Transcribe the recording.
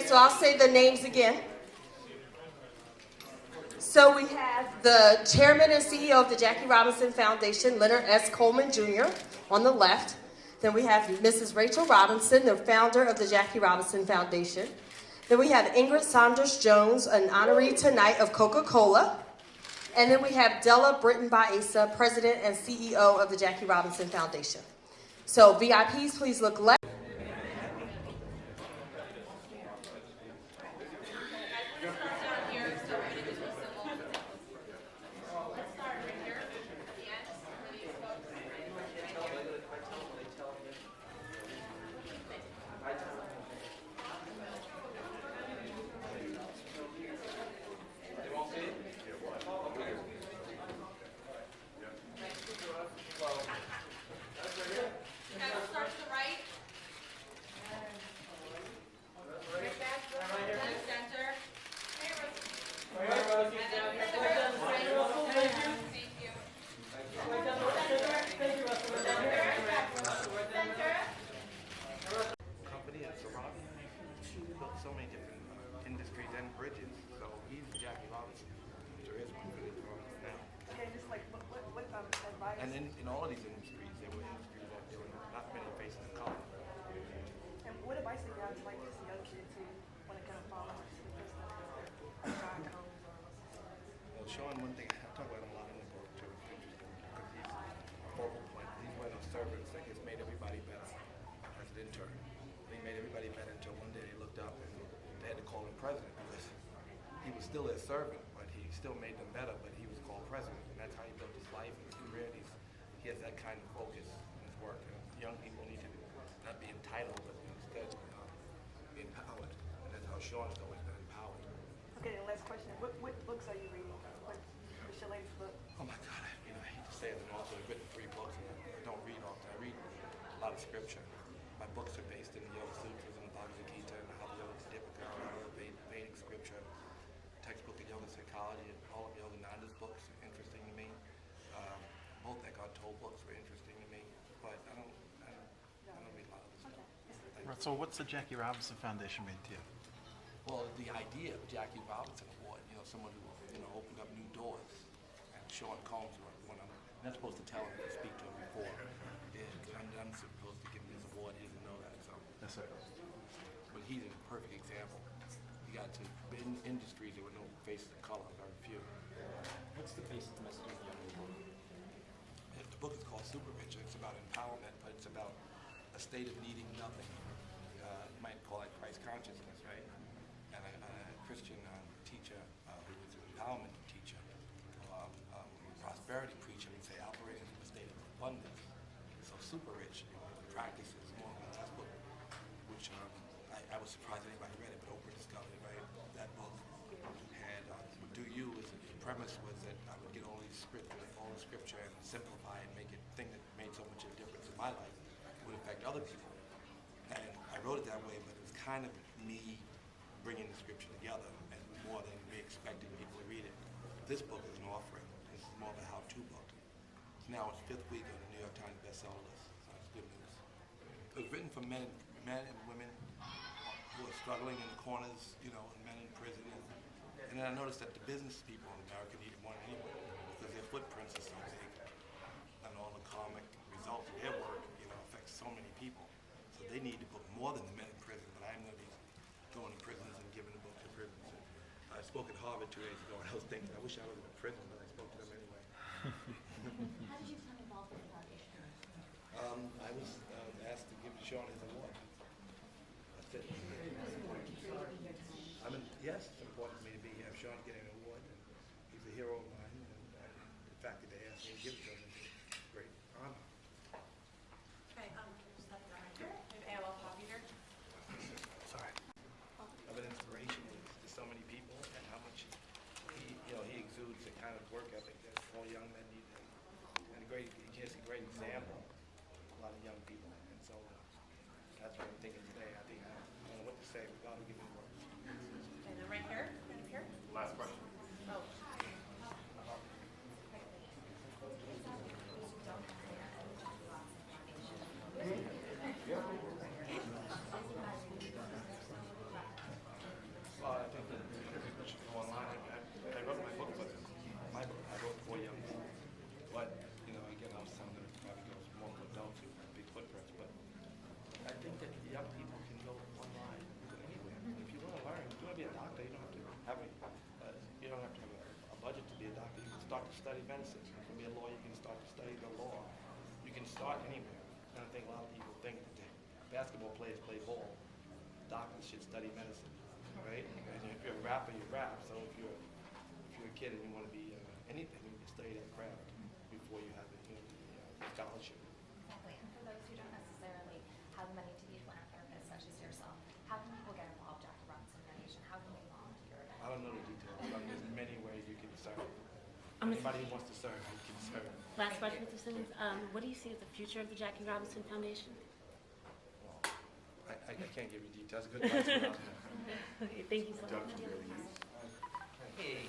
so I'll say the names again. So we have the chairman and CEO of the Jackie Robinson Foundation, Leonard S. Coleman Jr. on the left. Then we have Mrs. Rachel Robinson, the founder of the Jackie Robinson Foundation. Then we have Ingrid Saunders Jones, an honoree tonight of Coca-Cola. And then we have Della Britton Baeza, president and CEO of the Jackie Robinson Foundation. So VIPs, please look left. So many different industries and bridges. So he's Jackie Robinson. There is one for this now. Yeah, just like what advice? And in all of these industries, there were industries that there were not many faces of color. And what advice do you have to like this young kid to want to kind of follow the business God comes or Well, Sean, one thing I talk about him a lot in the book too. It's interesting because he's a focal point. He's one of those servants that has made everybody better as an intern. He made everybody better until one day they looked up and they had to call him president because he was still their servant, but he still made them better, but he was called president. And that's how he built his life and his career. He has that kind of focus in his work. And young people need to not be entitled, but instead be empowered. And that's how Sean has always been empowered. Okay, and last question. What books are you reading? What's your latest book? Oh my God, I hate to say it, and also I've written 3 books, and I don't read often. I read a lot of scripture. My books are based in the Yoga Sutras and the Bhagavad Gita and how the Yoga Dipika, Vedic scripture, textbook of yoga psychology, and all of Yogananda's books are interesting to me. Both Eckhart Tolle books were interesting to me, but I don't read a lot of this stuff. Right, so what's the Jackie Robinson Foundation mean to you? Well, the idea of Jackie Robinson Award, someone who opened up new doors, and Sean Combs was one of them. I'm not supposed to tell him to speak to him before. I'm supposed to give him this award. He doesn't know that, so. Yes, sir. But he's a perfect example. He got to industries there were no faces of color, very few. What's the basic message of the young people? The book is called Super Rich. It's about empowerment, but it's about a state of needing nothing. You might call it Christ consciousness, right? And a Christian teacher who was an empowerment teacher, prosperity preacher, would say operating from a state of abundance. So Super Rich practices more or less. That's book, which I was surprised anybody read it, but Oprah discovered it, right? That book had Do You, the premise was that I would get all the scripture and simplify and make it a thing that made so much of a difference in my life would affect other people. And I wrote it that way, but it was kind of me bringing the scripture together and more than me expecting people to read it. This book is an offering. This is more of a how-to book. Now it's 5th week on the New York Times bestseller list, so it's good news. It was written for men and women who are struggling in the corners, and men in prison. And then I noticed that the business people in America needed one anyway, because their footprints are so big, and all the karmic results of their work, affects so many people. So they need the book more than the men in prison. But I'm going to be going to prisons and giving the book to prisons. And I spoke at Harvard 2 days ago, and I was thinking, I wish I was in prison, but I spoke to them anyway. How did you become involved with the foundation? I was asked to give Sean his award. That's it. Yes, it's important for me to be here. Sean's getting an award, and he's a hero of mine. And the fact that they asked me to give it to him is a great honor. Okay, step down right here. We have AOL copy here. Sorry. I'm an inspiration to so many people, and how much he exudes the kind of work ethic that all young men need. And he's a great example of a lot of young people. And so that's what I'm thinking today. I don't know what to say, but God will give me words. And then right here, Last question. Oh. young people can go online, go anywhere. If you want to learn, if you want to be a doctor, you don't have to have you don't have to have a budget to be a doctor. You can start to study medicine. You can be a lawyer. You can start to study the law. You can start anywhere. And I think a lot of people think that basketball players play ball. Doctors should study medicine, right? And if you're a rapper, you rap. So if you're a kid and you want to be anything, you can study that craft before you have the scholarship. Exactly. And for those who don't necessarily have money to be philanthropists, such as yourself, how can people get involved, Jackie Robinson Foundation? How can they volunteer? I don't know the details, but there's many ways you can serve. Anybody who wants to serve, you can serve. Last question, Mr. Simmons. What do you see as the future of the Jackie Robinson Foundation? I can't give you details. Good question. Okay, thank you so much. Hey.